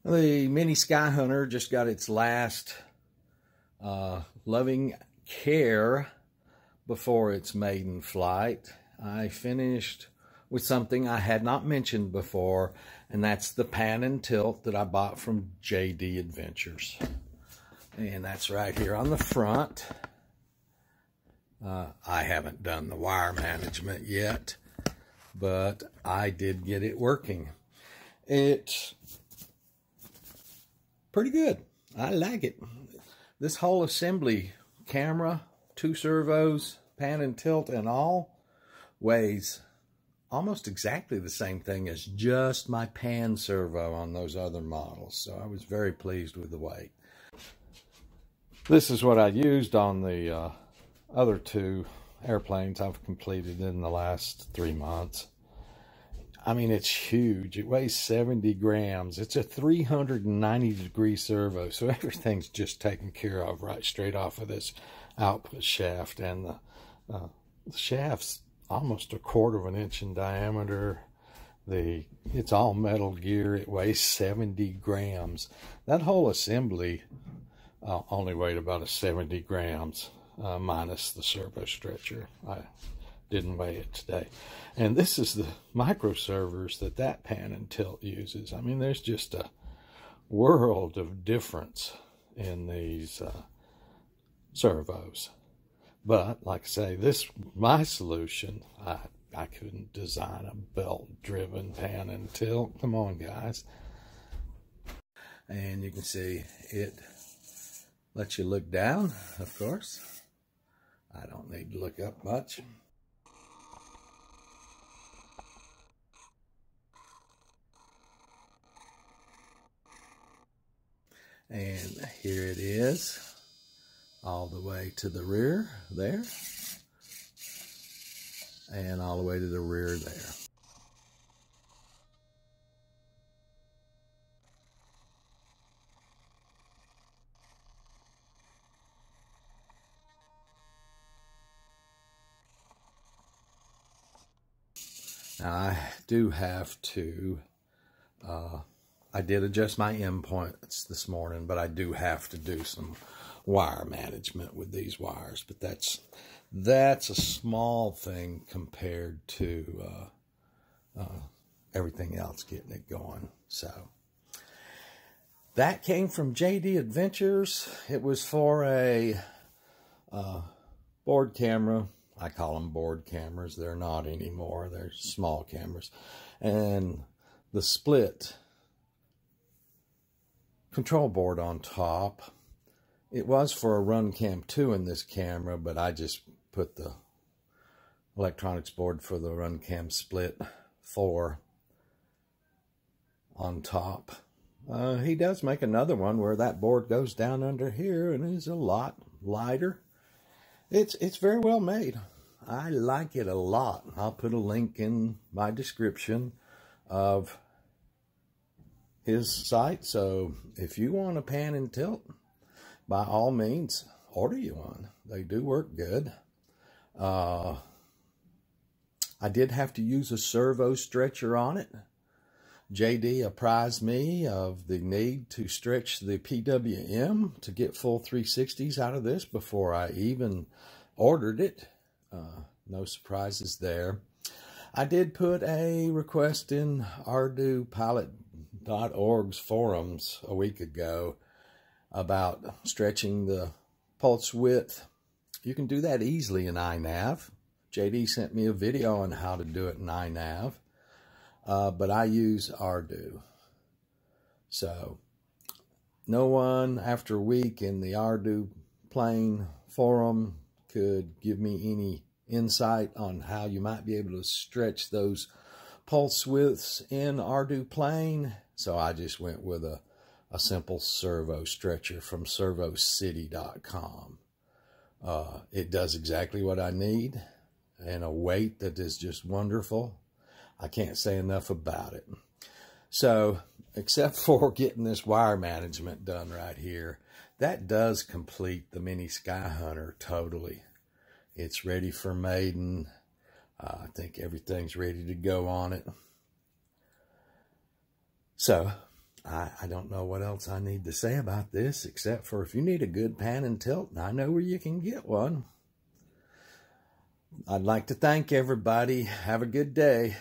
The Mini Skyhunter just got its last loving care before its maiden flight. I finished with something I had not mentioned before, and that's the pan and tilt that I bought from JD Adventures. And that's right here on the front. I haven't done the wire management yet, but I did get it working. It's pretty good. I like it. This whole assembly, camera, 2 servos, pan and tilt and all, weighs almost exactly the same thing as just my pan servo on those other models. So I was very pleased with the weight. This is what I used on the other 2 airplanes I've completed in the last 3 months. I mean, it's huge. It weighs 70 grams. It's a 390-degree servo, so everything's just taken care of right straight off of this output shaft. And the shaft's almost 1/4 of an inch in diameter. It's all metal gear. It weighs 70 grams. That whole assembly only weighed about 70 grams, minus the servo stretcher. I didn't weigh it today. And this is the micro servers that pan and tilt uses. I mean, there's just a world of difference in these servos. But like I say, my solution, I couldn't design a belt-driven pan and tilt. Come on, guys. And you can see it lets you look down, of course. I don't need to look up much. And here it is, all the way to the rear there, and all the way to the rear there. Now I do have to, I did adjust my endpoints this morning, but I do have to do some wire management with these wires. But that's a small thing compared to everything else getting it going. So that came from JD Adventures. It was for a board camera. I call them board cameras. They're not anymore. They're small cameras. And the split control board on top. It was for a RunCam 2 in this camera, but I just put the electronics board for the RunCam Split 4 on top. He does make another one where that board goes down under here and is a lot lighter. It's very well made. I like it a lot. I'll put a link in my description of his site. So if you want a pan and tilt, by all means, order you one. They do work good. I did have to use a servo stretcher on it. JD apprised me of the need to stretch the PWM to get full 360s out of this before I even ordered it. No surprises there. I did put a request in ardupilot.org's forums a week ago about stretching the pulse width. You can do that easily in iNav. JD sent me a video on how to do it in iNav, but I use Ardu. So no one after a week in the Ardu plane forum could give me any insight on how you might be able to stretch those pulse widths in Ardu plane. So I just went with a simple servo stretcher from servocity.com. It does exactly what I need, and a weight that is just wonderful. I can't say enough about it. So, except for getting this wire management done right here, that does complete the Mini Skyhunter totally. It's ready for maiden. I think everything's ready to go on it. So, I don't know what else I need to say about this, except for if you need a good pan and tilt, I know where you can get one. I'd like to thank everybody. Have a good day.